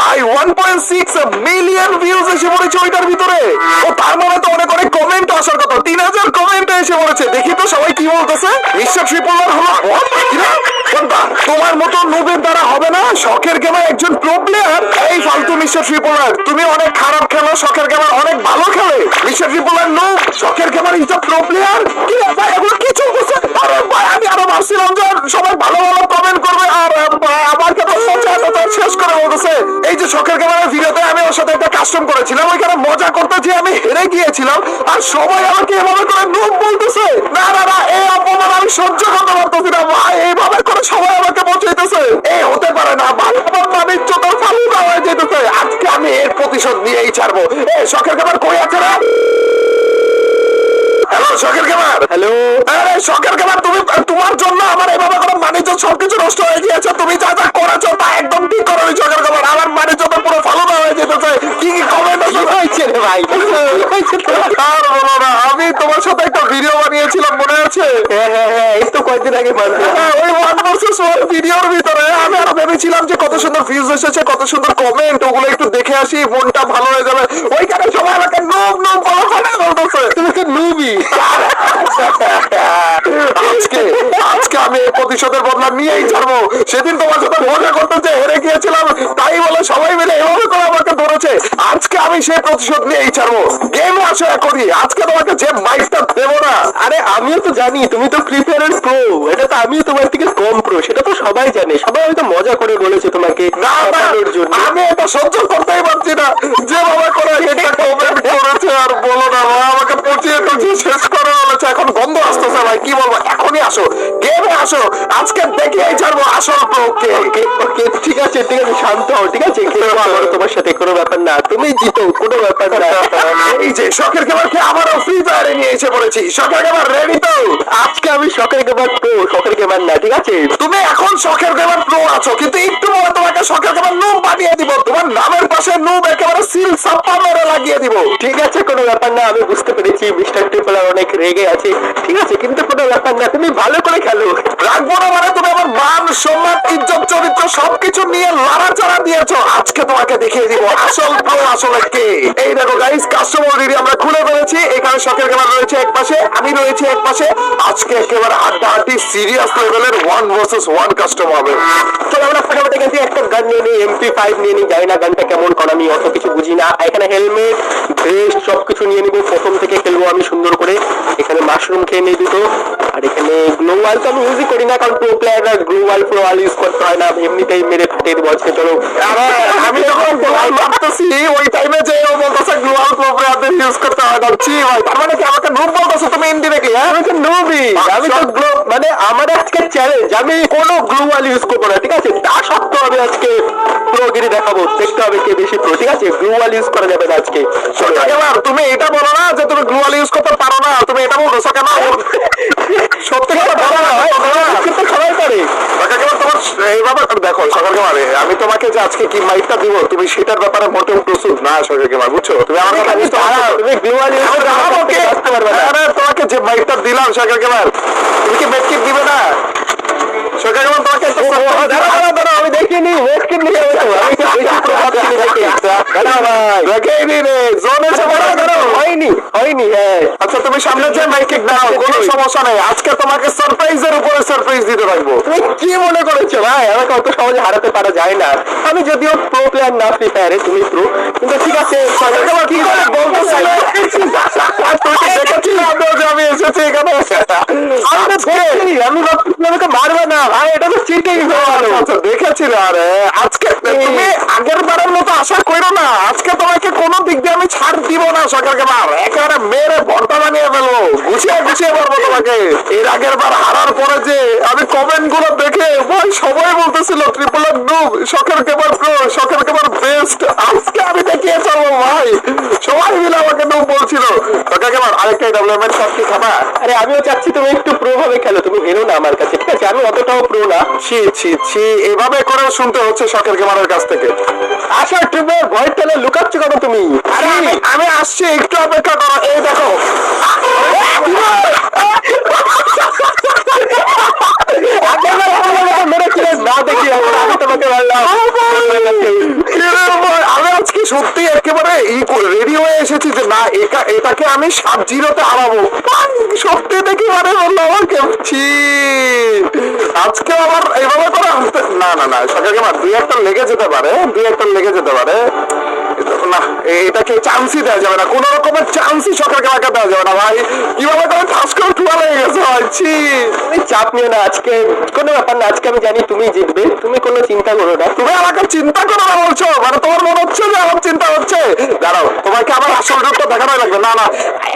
ভাই 1.6 million views এসে পড়েছে ওইটার ভিতরে। ও তার মানে তো অনেক অনেক কমেন্ট আসার কথা, 3000 কমেন্ট এসে পড়েছে। দেখি তো সবাই কি বলতেছে। মিস্টার ট্রিপলার হলো তোমার মতো নুবের দ্বারা হবে না। শখের গেমার একজন প্রো প্লেয়ার। এই ফালতু মিস্টার ট্রিপলার, তুমি অনেক খারাপ খেলো, শখের গেমার অনেক ভালো খেলে। মিস্টার ট্রিপলার নুব, শখের gamer is a pro player. কি ভাই এগুলো কি চলতেছে? আরে ভাই আমি আরো ভাবছিলাম যে সবাই ভালো ভালো কমেন্ট করবে আর আমার কথা শেষ করে বলতেছে। এই যে শখের গেমারের ভিডিওতে আমি ওর সাথে একটা কাস্টম করেছিলাম, ওইখানে মজা করতে যে আমি হেরে গিয়েছিলাম আর সবাই আমাকে এভাবে করে নুব বলতেছে। না না না, এই অপমান আমি সহ্য করতে পারতেছি না ভাই। এইভাবে করে সবাই আমাকে বলতেছে এই হতে পারে না ভাই, আমার বাণিজ্য তো ফালুদা হয়ে যেতেছে। আজকে আমি এর প্রতিশোধ নিয়েই ছাড়বো। এই শখের গেমার কই আছে রে? হ্যালো শখের গেমার। হ্যালো। আরে শখের গেমার, তুমি তোমার জন্য আমার এভাবে করে বাণিজ্য সবকিছু নষ্ট হয়ে গিয়েছে। তুমি যা যা করেছো তা একদম ঠিক করোনি শখের গেমার। আমার বাণিজ্য তো পুরো ফালুদা হয়ে যেতেছে। কি কি কমেন্ট হয়েছে রে ভাই? আর বলো না, আমি তোমার সাথে একটা ভিডিও বানিয়েছিলাম মনে আছে? হ্যাঁ হ্যাঁ হ্যাঁ, এই তো কয়েকদিন আগে ওই 1 ভার্সেস 1 ভিডিওর ভিতরে আমি আরো ভেবেছিলাম যে কত সুন্দর ভিউজ এসেছে, কত সুন্দর কমেন্ট, ওগুলো একটু দেখে আসি, মনটা ভালো হয়ে যাবে। ওইখানে সবাই আমাকে নুব নুব বলতেছে। তুমি তো নুবই। আজকে আজকে আমি এই প্রতিশোধের বদলা নিয়েই ছাড়বো। সেদিন তোমার সাথে মজা করতে যে হেরে গিয়েছিলাম, তাই বলে সবাই মিলে এভাবে করে আমাকে ধরেছে। আজকে আমি সেই প্রতিশোধ নিয়েই ছাড়বো। গেমে আসো এখনই, আজকে তোমাকে যে মাইকটা দেবো না। আরে আমিও তো জানি তুমি তো ফ্রি ফায়ারের প্রো, এটা তো আমিও তোমার থেকে কম প্রো, সেটা তো সবাই জানে। সবাই হয়তো মজা করে বলেছে তোমাকে না না, আমি এটা সহ্য করতেই পারছি না। যেভাবে করে এটা কমেন্ট করেছে আর বলো না ভাই, আমাকে পচিয়ে টচিয়ে শেষ করে বলেছে। এখন গন্ধ আসতেছে ভাই, কি বলবো। এখনই আসো, গেমে আসো, আজকে দেখিয়েই ছাড়বো আসল প্রো কে। ওকে ঠিক আছে ঠিক আছে, শান্ত হও, ঠিক আছে? খেলবো আবার তোমার সাথে, কোনো ব্যাপার না। তুমি জিতো, কোনো ব্যাপার না। এই যে শখের গেমারকে আবারও ফ্রি ফায়ারে নিয়ে এসে পড়েছি। শখের গেমার রেডি তো? আজকে আমি শখের গেমার প্রো, শখের গেমার না, ঠিক আছে? তুমি এখন শখের গেমার প্রো আছো, কিন্তু একটু পরে তোমাকে শখের গেমার নুব বানিয়ে দিব। তোমার নামের পাশে নুব একেবারে সিল ছাপ্পা মেরে লাগিয়ে দিব। ঠিক আছে, কোনো ব্যাপার না। আমি বুঝতে পেরেছি মিস্টার ট্রিপলার অনেক রেগে আছে, ঠিক আছে? কিন্তু কোনো ব্যাপার না, তুমি ভালো করে খেলো। রাখবো না মানে? তুমি আমার মান সম্মান ইজ্জত চরিত্র সবকিছু নিয়ে লড়াচড়া দিয়েছো। আজকে তোমাকে দেখিয়ে দিব আসল প্রো আসলে কে। এই দেখো গাইস, কাস্টমার অলরেডি আমরা খুলে ফেলেছি। এখানে শখের গেমার রয়েছে এক পাশে, আমি রয়েছি এক পাশে। আজকে একেবারে হাড্ডাহাড্ডি সিরিয়াস লেভেলের 1 ভার্সেস 1 কাস্টম হবে। চলো আমরা ফটাফট গেছি, একটা গান নিয়ে নিই, MP5 নিয়ে নিই। জানি না গানটা কেমন, কারণ আমি অত কিছু বুঝি না। এখানে হেলমেট, ভেস্ট সবকিছু নিয়ে নিবো। প্রথম থেকে খেলবো আমি সুন্দর করে। এখানে মাশরুম খেয়ে নিই দুটো। আর এখানে গ্লোওয়াল তো আমি ইউজই করি না, কারণ প্রো প্লেয়াররা গ্লোওয়াল ফ্লোওয়াল ইউজ করতে হয় না, এমনিতেই মেরে ফাটিয়ে দেবো আজকে। চলো। আমি যখন গ্লোয়াল ভাবতেছি ওই টাইমে যে ও বলতেছে গ্লোয়াল প্রোগ্রামদের ইউজ করতে হয় না। জি ভাই, তার মানে কি আমাকে নুব বলতেছো তুমি ইনডিরেক্টলি? হ্যাঁ, আমি তো নুবই, আমি তো গ্লো, মানে আমার আজকে চ্যালেঞ্জ, আমি কোনো গ্লোওয়াল ইউজ করবো না, ঠিক আছে? তা সত্ত্বেও আমি আজকে প্রোগিরি দেখাবো, দেখতে হবে কে বেশি প্রো, ঠিক আছে? গ্লোওয়াল ইউজ করা যাবে না আজকে। এবার তুমি এটা বলো না যে তুমি গ্লোয়াল ইউজ করতে পারো না, তুমি এটা বলতেছো কেন? সত্যি কথা বলো না ভাই, কিন্তু সবাই করে। এইভাবে দেখো শখের গেমারে, আমি তোমাকে যে আজকে কি মাইকটা দিব তুমি সেটার ব্যাপারে মোটেও প্রস্তুত না শখের গেমার, বুঝছো? তুমি আমার কথা বুঝতে পারো। তুমি গ্লোওয়াল ইউজ করতে পারবে না। আরে তোমাকে যে মাইকটা দিলাম শখের গেমার, তুমি কি মেডকিট দিবে না? শখের গেমার তোমাকে আমি দেখিনি, মেডকিট নিয়ে আমি হয়নি হয়নি। হ্যাঁ আচ্ছা, তুমি সামনে যে মাইকে দাও, কোনো সমস্যা নেই। আজকে তোমাকে সারপ্রাইজের উপরে সারপ্রাইজ দিতে থাকবো। তুমি কি মনে করেছো ভাই আমাকে অত সহজে হারাতে পারা যায় না? আমি যদিও প্রো প্লেয়ার না ফ্রি ফায়ারে, তুমি প্রো, কিন্তু ঠিক আছে। কি করে বলতেছিলে? আমি এসেছি এখানে, আমি আমাকে মারবে না ভাই, এটা তো চিটিং। আচ্ছা দেখেছিল। আরে আজকে তুমি আগের বারের মতো আশা করো না, আজকে তোমাকে কোনো দিক দিয়ে আমি ছাড় দিব না শখের গেমার। একেবারে মেরে ভর্তা বানিয়ে ফেলবো, গুছিয়ে গুছিয়ে পারবো তোমাকে। এর আগের বার হারার পরে যে আমি কমেন্ট গুলো দেখে ভাই সবাই বলতেছিল ট্রিপলার নুব, শখের গেমার প্রো, শখের গেমার বেস্ট। আজকে আমি দেখিয়ে ছাড়বো ভাই, সবাই মিলে আমাকে নুব বলছিল। শখের গেমার আরেকটা ডেভেলপমেন্ট সব কি খাবা? আরে আমিও চাচ্ছি তুমি একটু প্রো ভাবে খেলো, তুমি হেরো না আমার কাছে, ঠিক আছে? আমি অতটাও প্রো না। ছি ছি ছি, এভাবে করে শুনতে হচ্ছে শখের গেমারের কাছ থেকে। আচ্ছা ট্রিপলার ভয় পেলে লুকাচ্ছ কেন তুমি? আরে আমি আসছি, একটু অপেক্ষা করো। এই দেখো মেরে না দেখি আমি তোমাকে বললাম সত্যি একেবারে রেডি হয়ে এসেছি যে না এটাকে আমি 7-0 হারাবো। সত্যি দেখি মানে বললো আমাকে ছি, আজকে আবার এভাবে করে না না না সকালকে আমার 2-1 লেগে যেতে পারে, 2-1 লেগে যেতে পারে না, এটাকে চান্সই দেওয়া যাবে না, কোন রকমের চান্সই সকালকে আমাকে দেওয়া যাবে না ভাই। কিভাবে করে ঠাস করে ঠুয়া লেগে গেছে ভাই, ছি। তুমি চাপ নিও না, আজকে কোনো ব্যাপার না, আজকে আমি জানি তুমি জিতবে, তুমি কোনো চিন্তা করো না। তুমি আমাকে চিন্তা করো না বলছো, মানে তোমার মনে হচ্ছে যে আমার চিন্তা হচ্ছে? দাঁড়াও, তোমাকে আমার আসল রূপটা দেখানোই লাগবে। না না,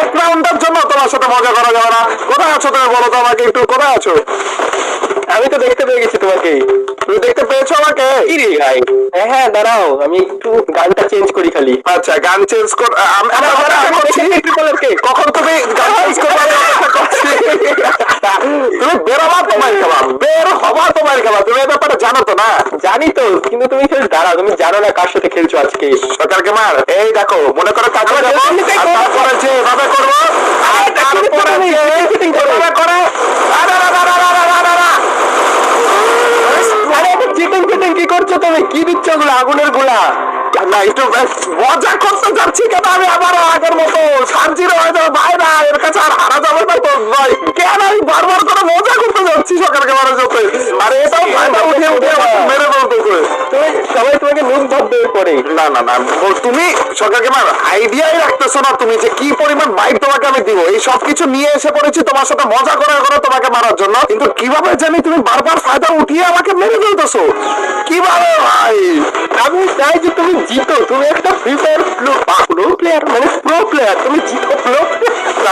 এক রাউন্ডের জন্য তোমার সাথে মজা করা যাবে না। কোথায় আছো তুমি বলো তো আমাকে একটু, কোথায় আছো? আমি তো দেখতে পেয়ে গেছি তোমাকে। তুমি দেখতে পেয়েছো আমাকে? কি রে ভাই, হ্যাঁ হ্যাঁ দাঁড়াও, আমি একটু গানটা চেঞ্জ করি খালি। আচ্ছা, গান চেঞ্জ কর। আমি অপেক্ষা করছি। কখন তুমি গান চেঞ্জ করবে আমি অপেক্ষা করছি। তুমি বেরোবা তোমার খাবা, বের হবা তোমার খাবা, তুমি এই ব্যাপারে জানো তো? না জানি তো, কিন্তু তুমি খেলে দাঁড়াও, তুমি জানো না কার সাথে খেলছো আজকে। সরকারকে মার, এই দেখো মনে করো কাজে যাবো, আর তারপরে যে এভাবে করবো, আর তারপরে যে এভাবে করে আরে চিটিং ফিটিং কি করছো তুমি? কি দিচ্ছ ওগুলো, আগুনের গোলা? না একটু মজা করতে যাচ্ছি কেন আমি আবার আগের মতো 7-0 হয়ে যাবে ভাই, না এর কাছে আর হারা যাবে না তো ভাই। কেন আমি বারবার করে মজা করতে যাচ্ছি সরকারকে মারার জন্য, আর এটাও ফায়দা উঠে উঠে আমাকে মেরে বলতেছে। তুমি সবাই তোমাকে নুন ভাববে পরে। না না না, তুমি সরকারকে মার আইডিয়াই রাখতেছো না তুমি যে কি পরিমাণ বাইক তোমাকে আমি দিব। এই সব কিছু নিয়ে এসে পড়েছি তোমার সাথে মজা করে করে তোমাকে মারার জন্য, কিন্তু কিভাবে জানি তুমি বারবার ফায়দা উঠিয়ে আমাকে মেরে ফেলতেছো কিভাবে ভাই? আমি চাই যে তুমি জিতো, তুমি একটা ফ্রি ফায়ার প্রো প্লেয়ার, মানে প্রো প্লেয়ার, তুমি জিতো প্রো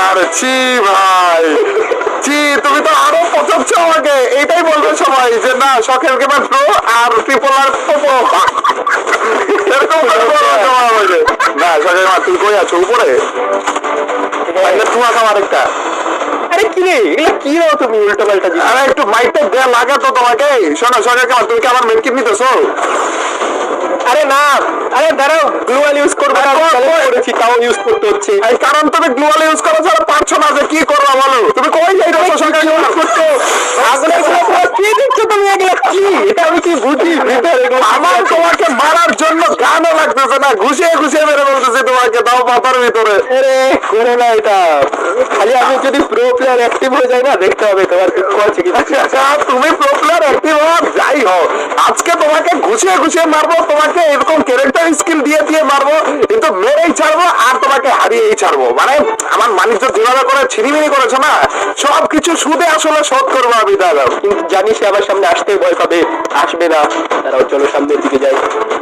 আর ছি ভাই, ছি, তুমি তো আরো পচাচ্ছ আমাকে। এটাই বলবে সবাই যে না শখের গেমার প্রো আর ট্রিপল আর প্রো, এরকম করে বলবে সবাই আমাকে। না শখের গেমার তুমি কই আছো? উপরে তোমার খাওয়ার একটা। আরে কি রে, এগুলো কি দাও তুমি উল্টো পাল্টা জিনিস? আরে একটু মাইকটা দেয়া লাগে তো তোমাকে। শোনো শখের গেমার, তুমি কি আমার মেডকিট নিতেছো? আরে না, আরে দাঁড়াও, গ্লোয়াল ইউজ করবো না, করেছি তাও ইউজ করতে হচ্ছে। এই কারণ তুমি গ্লোয়াল ইউজ করো ছাড়া পারছো না, যে কি করবা বলো? তুমি কই যাইছো সরকার ইউজ করছো? আগুনের গোলা তোমার কি দিচ্ছ তুমি? এগুলো কি, এটা আমি কি বুঝি? আমার তোমাকে মারার জন্য গানও লাগতেছে না, ঘুষিয়ে ঘুষিয়ে মেরে বলতেছে তোমাকে, দাও পাতার ভিতরে। আরে করো না এটা, খালি আমি যদি প্রো প্লেয়ার অ্যাক্টিভ হয়ে যাই না, দেখতে হবে তোমার কি করছে কি। আচ্ছা, তুমি প্রো প্লেয়ার অ্যাক্টিভ হও যাই হোক, আজকে তোমাকে ঘুষিয়ে ঘুষিয়ে মারবো, তোমাকে এরকম ক্যারেক্টার স্কিল দিয়ে দিয়ে মারবো, কিন্তু মেরেই ছাড়বো আর তোমাকে হারিয়েই ছাড়বো। মানে আমার বাণিজ্য যেভাবে করে ছিনিমিনি করেছো না, সবকিছু সুদে আসলে শোধ করবো আমি। দাদা কিন্তু জানি সে আমার সামনে আসতে ভয় পাবে, আসবে না। তারাও চলো সামনের দিকে যাই।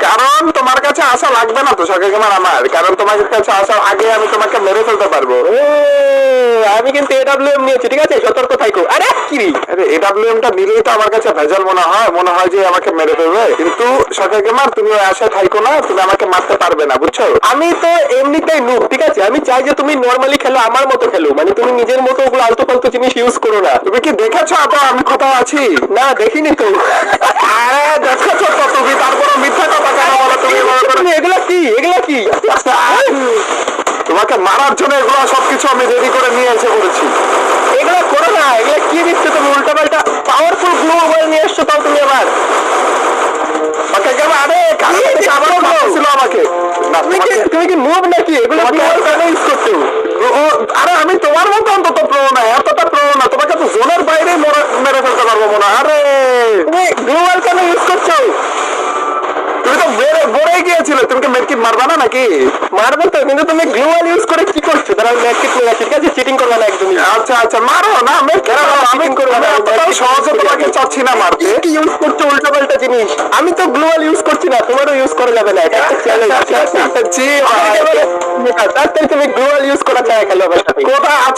কারণ তোমার কাছে আসা লাগবে না তো সরকার আমার, কারণ তোমার কাছে আসার আগে আমি তোমাকে মেরে ফেলতে পারবো। আমি কিন্তু এডব্লিউএম নিয়েছি, ঠিক আছে, সতর্ক থাকো। আরে কি আরে এডব্লিউএম টা নিলেই তো আমার কাছে ভেজাল মনে হয় যে আমাকে মেরে ফেলবে, কিন্তু সরকার আমার তুমি ওই আশায় থাইকো না, তুমি আমাকে মারতে পারবে না, বুঝছো? আমি তো এমনিতেই নুব, ঠিক আছে, আমি চাই যে তুমি নরমালি খেলো, আমার মতো খেলো, মানে তুমি নিজের মতো ওগুলো আলতু ফালতু জিনিস ইউজ করো না। তুমি কি দেখেছো তো আমি কোথাও আছি? না দেখিনি তো। আরে দেখেছো তো তুমি, তারপরে মিথ্যা কথা কেন বলো তুমি? এগুলা কি, এগুলা কি? তোমাকে মারার জন্য এগুলো সবকিছু আমি রেডি করে নিয়ে এসে পড়েছি। এগুলা করো না, এগুলা কি দিচ্ছ তুমি উল্টা পাল্টা? পাওয়ারফুল গ্লো মোবাইল নিয়ে এসছো তাও তুমি আবার। আমাকে তুমি কি মুভ নাকি? এগুলো ইউজ করছো? আরে আমি তোমার মতো অন্তত প্রো না, এতটা প্রো না, তোমাকে তো জোনের বাইরে মেরে ফেলতে পারবো মনে হয়। আরে তুমি গ্লোয়াল কেন ইউজ করছো? তুমি তো বলে গিয়েছিলে তুমি কি মেডকিট মারবা না নাকি? মারবে তো, কিন্তু তুমি গ্লোয়াল ইউজ করে কি করছো? তারা মেডকিট নিয়ে আসছে, ঠিক আছে, চিটিং করবে না একদমই। আচ্ছা আচ্ছা মারো না, আমি এতটাও সহজে তোমাকে চাচ্ছি না মারতে। কি ইউজ করছো উল্টা পাল্টা জিনিস? আমি তো গ্লোয়াল ইউজ করছি না, তোমারও ইউজ করা যাবে না, এটা একটা চ্যালেঞ্জ। জি ভাই, তুমি গ্লোয়াল ইউজ করা চাই খেলো আমার সাথে। কোথায়